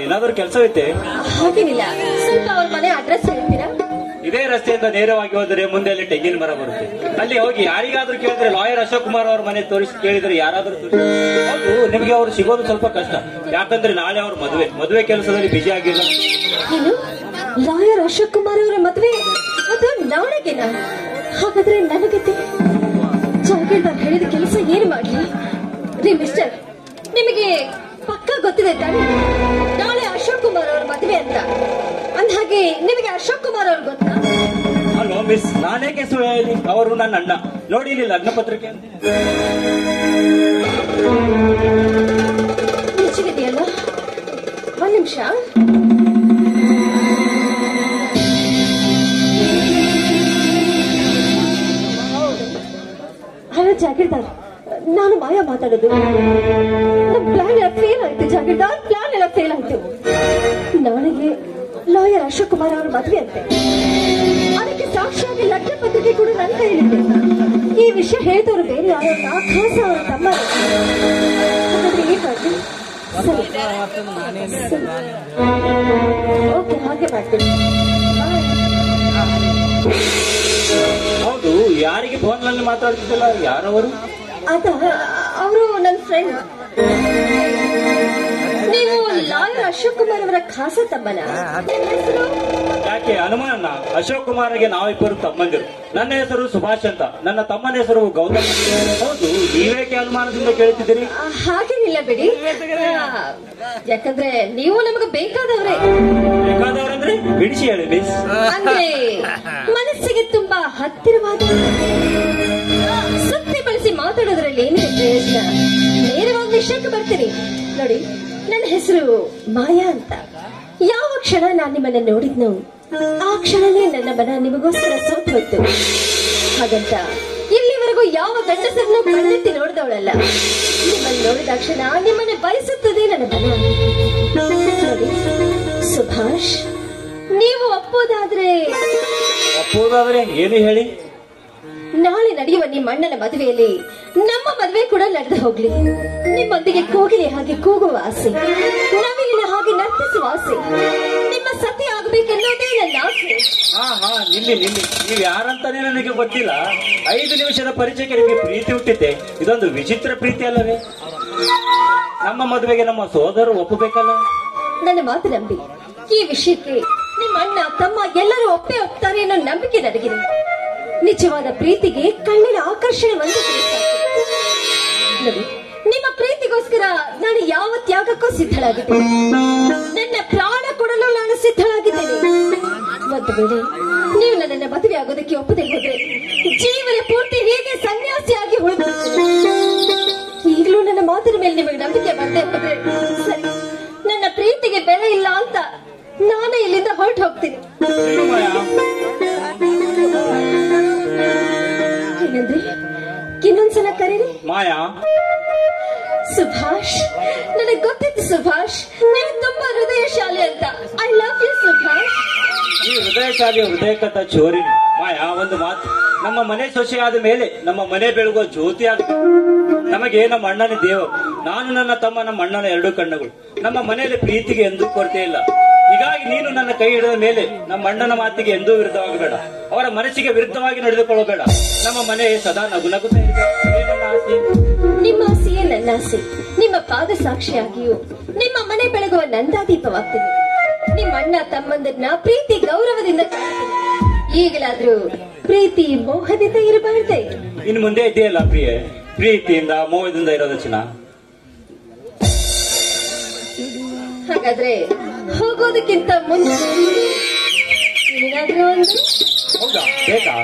ಏನಾದ್ರೂ ಕೆಲಸವಿತ್ತೆ? ಹಾಗೇನಿಲ್ಲ, ಸ್ವಲ್ಪ ಅವ್ರ ಮನೆ ಅಡ್ರೆಸ್ ಹೇಳ್ತೀರಾ? ಇದೇ ರಸ್ತೆಯಿಂದ ನೇರವಾಗಿ ಹೋದರೆ ಮುಂದೆ ಅಲ್ಲಿ ತೆಂಗಿನ ಮರ ಬರುತ್ತೆ. ಅಲ್ಲಿ ಹೋಗಿ ಯಾರಿಗಾದ್ರೂ ಕೇಳಿದ್ರೆ ಲಾಯರ್ ಅಶೋಕ್ ಕುಮಾರ್ ಅವ್ರ ಮನೆ ತೋರಿಸಿ ಕೇಳಿದ್ರೆ ಯಾರಾದ್ರೂ ಹೌದು, ನಿಮ್ಗೆ ಅವ್ರು ಸಿಗೋದು ಸ್ವಲ್ಪ ಕಷ್ಟ. ಯಾಕಂದ್ರೆ ನಾಳೆ ಅವ್ರ ಮದುವೆ ಕೆಲಸದಲ್ಲಿ ಬಿಜಿ ಆಗಿಲ್ಲ. ಏನು, ಲಾಯರ್ ಅಶೋಕ್ ಕುಮಾರ್ ಅವರ ಮದುವೆ ಅದು ನಾಳೆಗೆನಾ? ಹಾಗಾದ್ರೆ ನನಗತ್ತೆ ಜಾಗೀರ್ದಾರ್ ಹೇಳಿದ ಕೆಲಸ ಏನ್ ಮಾಡ್ಲಿ? ರೀ ಮಿಸ್ಟರ್, ನಿಮಗೆ ಪಕ್ಕ ಗೊತ್ತಿದೆ ತಾನೆ ನಾಳೆ ಅಶೋಕ್ ಕುಮಾರ್ ಅವ್ರ ಮದುವೆ ಅಂತ. ಅಂದ್ಹಾಗೆ ನಿಮಗೆ ಅಶೋಕ್ ಕುಮಾರ್ ಅವ್ರು ಗೊತ್ತಾ? ಹಲೋ ಮಿಸ್, ನಾನೇಕೆ ಸುಳ್ಳು ಹೇಳಿ? ಅವರು ನನ್ನ ಅಣ್ಣ. ನೋಡಿ ಇಲ್ಲಿ ಲಗ್ನ ಪತ್ರಿಕೆ ಅಂತ ನಿಜವಿದೆಯಲ್ಲ? ಒಂದ್ ನಿಮಿಷ. ಹಲೋ ಜಾಗೀರ್ದಾರ್, ನಾನು ಮಾಯಾ ಮಾತಾಡೋದು. ನಮ್ ಪ್ಲಾನ್ ಎಲ್ಲ ಫೇಲ್ ಆಯ್ತು ಜಾಗೀರ್ದಾರ್, ಪ್ಲಾನ್ ಎಲ್ಲ ಫೇಲ್ ಆಯ್ತು. ನಾಳೆಗೆ ಲಾಯರ್ ಅಶೋಕ್ ಕುಮಾರ್ ಅವ್ರ ಮದುವೆ ಅಂತೆ. ಅದಕ್ಕೆ ಸಾಕ್ಷಿಯಾಗಿ ಲಗ್ನ ಪತ್ರಿಕೆ ಕೂಡ ನನ್ನ ಕೈಯಲ್ಲಿದೆ. ಈ ವಿಷಯ ಹೇಳಿದವರು ಬೇರೆ ಯಾರಲ್ಲ, ಖಾಸ ಅವರ ತಮ್ಮ. ಏನ್ ಮಾಡ್ತೀನಿ? ಓಕೆ, ಹಾಗೆ ಮಾಡ್ತೀನಿ. ಹೌದು, ಯಾರಿಗೆ ಫೋನ್ ನಲ್ಲಿ ಮಾತಾಡ್ತಿದ್ದಲ್ಲ, ಯಾರವರು? ಅದ ಅವರು ನನ್ನ ಫ್ರೆಂಡ್. ನೀವು ಲಾಯರ್ ಅಶೋಕ್ ಕುಮಾರ್ ಅವರ ಖಾಸ ತಮ್ಮನ? ಯಾಕೆ ಅನುಮಾನ? ಅಶೋಕ್ ಕುಮಾರ್ಗೆ ನಾವಿಬ್ಬರು ತಮ್ಮಂದಿರು. ನನ್ನ ಹೆಸರು ಸುಭಾಷ್ ಅಂತ, ನನ್ನ ತಮ್ಮನ ಹೆಸರು ಗೌತಮ್. ಹೌದು, ನೀವೇಕೆ ಅನುಮಾನದಿಂದ ಕೇಳ್ತಿದ್ದೀರಿ? ಹಾಗೇನಿಲ್ಲ ಬಿಡಿ, ಯಾಕಂದ್ರೆ ನೀವು ನಮಗೆ ಬೇಕಾದವ್ರೆ. ಬೇಕಾದವರಂದ್ರೆ ಬಿಡಿಸಿ ಹೇಳಿ ಮಿಸ್. ಅಂದ್ರೆ ಮನಸ್ಸಿಗೆ ತುಂಬಾ ಹತ್ತಿರವಾದ, ಸುತ್ತಿ ಬಳಸಿ ಮಾತಾಡೋದ್ರಲ್ಲಿ ಏನಿದೆ ಪ್ರಯೋಜನ? ನೇರವಾಗಿ ವಿಷಯಕ್ಕೆ ಬರ್ತೀನಿ ನೋಡಿ. ನನ್ನ ಹೆಸರು ಮಾಯಾ ಅಂತ. ಯಾವ ಕ್ಷಣ ನಾನು ನಿಮ್ಮನ್ನ ನೋಡಿದ್ನು ಆ ಕ್ಷಣನೇ ನನ್ನ ಮನ ನಿಮಗೋಸ್ಕರ ಸೋತ್ ಹೋಯ್ತು. ಹಾಗಂತ ಇಲ್ಲಿವರೆಗೂ ಯಾವ ಗಂಡಸರನ್ನು ಕಣ್ಣೆತ್ತಿ ನೋಡಿದವಳಲ್ಲ. ನಿಮ್ಮನ್ನು ನೋಡಿದ ಕ್ಷಣ ನಿಮ್ಮನ್ನ ಬಯಸುತ್ತದೆ ನನ್ನ ಮನ. ನೋಡಿ ಸುಭಾಷ್, ನೀವು ಒಪ್ಪೋದಾದ್ರೆ ಏನು ಹೇಳಿ? ನಾಳೆ ನಡೆಯುವ ನಿಮ್ಮ ಅಣ್ಣನ ಮದುವೆಯಲ್ಲಿ ನಮ್ಮ ಮದುವೆ ಕೂಡ ನಡೆದು ಹೋಗ್ಲಿ. ನಿಮ್ಮೊಂದಿಗೆ ಕೋಗಿಲೆ ಹಾಗೆ ಕೂಗುವ ಆಸೆ, ನವಿಲಿನ ಹಾಗೆ ನರ್ತಿಸುವ ಆಸೆ, ನಿಮ್ಮ ಸತಿ ಆಗಬೇಕೆನ್ನೋದೇ ನನ್ನ ಆಸೆ. ನಿಲ್ಲಿ, ನೀವು ಯಾರಂತಾನೆ ನನಗೆ ಗೊತ್ತಿಲ್ಲ. 5 ನಿಮಿಷದ ಪರಿಚಯಕ್ಕೆ ನಿಮಗೆ ಪ್ರೀತಿ ಹುಟ್ಟಿದ್ದೆ. ಇದೊಂದು ವಿಚಿತ್ರ ಪ್ರೀತಿ ಅಲ್ಲವೇ? ನಮ್ಮ ಮದುವೆಗೆ ನಮ್ಮ ಸೋದರರು ಒಪ್ಪಬೇಕಲ್ಲ? ನನ್ನ ಮಾತು ನಂಬಿ, ಈ ವಿಷಯಕ್ಕೆ ನಿಮ್ಮ ಅಣ್ಣ ತಮ್ಮ ಎಲ್ಲರೂ ಒಪ್ಪೇ ಒಪ್ತಾರೆ ಅನ್ನೋ ನಂಬಿಕೆ ನನಗಿದೆ. ನಿಜವಾದ ಪ್ರೀತಿಗೆ ಕಣ್ಣಿನ ಆಕರ್ಷಣೆ ಒಂದು ನೋಡಿ. ನಿಮ್ಮ ಪ್ರೀತಿಗೋಸ್ಕರ ನಾನು ಯಾವ ತ್ಯಾಗಕ್ಕೂ ಸಿದ್ಧಳಾಗಿದ್ದೇನೆ. ನನ್ನ ಪ್ರಾಣ ಕೊಡಲು ನಾನು ಸಿದ್ಧಳಾಗಿದ್ದೇನೆ. ಒಂದು ವೇಳೆ ನೀವು ನನ್ನನ್ನ ಮದುವೆ ಆಗೋದಕ್ಕೆ ಒಪ್ಪದೆ ಹೋದ್ರೆ ಜೀವನ ಪೂರ್ತಿ ಹೇಗೆ ಸನ್ಯಾಸಿಯಾಗಿ ಉಳಿದು, ಈಗಲೂ ನನ್ನ ಮಾತಿನ ಮೇಲೆ ನಿಮಗೆ ನಂಬಿಕೆ ಬಂದೇ ಹೋದ್ರೆ ಸರಿ. ನನ್ನ ಪ್ರೀತಿಗೆ ಬೆಲೆ ಇಲ್ಲ ಅಂತ ನಾನೇ ಇಲ್ಲಿಂದ ಹೊರಟು ಹೋಗ್ತೀನಿ. ಏನಂದ್ರೆ ಇನ್ನೊಂದ್ಸಲ ಕರೀರಿ. ಮಾಯಾ. ಸುಭಾಷ್, ನನಗೆ ಗೊತ್ತಿತ್ತು ಸುಭಾಷ್, ನೀವು ತುಂಬಾ ಹೃದಯಶಾಲಿ ಅಂತ. I love you Subhash. ಈ ಹೃದಯಶಾಲಿ ಹೃದಯಕಥ ಚೋರಿ. ಮಾಯಾ, ಒಂದು ಮಾತು, ನಮ್ಮ ಮನೆ ಸೊಸೆಯಾದ ಮೇಲೆ ನಮ್ಮ ಮನೆ ಬೆಳಗುವ ಜ್ಯೋತಿ ಆಗ. ನಮಗೆ ನಮ್ಮ ಅಣ್ಣನ ದೇವರು. ನಾನು ನನ್ನ ತಮ್ಮ ನಮ್ಮ ಅಣ್ಣನ 2 ಕಣ್ಣುಗಳು. ನಮ್ಮ ಮನೆಯಲ್ಲಿ ಪ್ರೀತಿಗೆ ಎಂದೂ ಕೊರತೆ ಇಲ್ಲ. ಹೀಗಾಗಿ ನೀನು ನನ್ನ ಕೈ ಹಿಡಿದ ಮೇಲೆ ನಮ್ಮ ಅಣ್ಣನ ಮಾತಿಗೆ ಎಂದೂ ವಿರುದ್ಧವಾಗಬೇಡ, ಅವರ ಮನಸ್ಸಿಗೆ ವಿರುದ್ಧವಾಗಿ ನಡೆದುಕೊಳ್ಳಬೇಡ. ನಮ್ಮ ಮನೆ ಸದಾ ನಗುನಗುತ್ತಾ ಇರಬೇಕು. ನಿಮ್ಮ ಆಸೆಯೇ ನನ್ನ ಆಸೆ. ನಿಮ್ಮ ಪಾದ ಸಾಕ್ಷಿಯಾಗಿಯೂ ನಿಮ್ಮ ಮನೆ ಬೆಳಗುವ ನಂದಾದೀಪವಾಗ್ತೀನಿ. ನಿಮ್ಮ ಅಣ್ಣ ತಮ್ಮಂದನ್ನ ಪ್ರೀತಿ ಗೌರವದಿಂದ ಕಾಣ್ತೀನಿ. ಈಗಲಾದ್ರೂ ಪ್ರೀತಿ ಮೋಹದಿಂದ ಇರಬಾರ್ದೆ. ಇನ್ನು ಮುಂದೆ ಇದೆಯಲ್ಲ ಪ್ರಿಯೆ, ಪ್ರೀತಿಯಿಂದ ಮೋಹದಿಂದ ಇರೋದು ಚೆನ್ನ. ಹಾಗಾದ್ರೆ ಹೋಗೋದಕ್ಕಿಂತ ಮುಂಚೆ ಏನಾದ್ರೂ ಒಂದು ಹೌದಾ ಬೇಕಾ?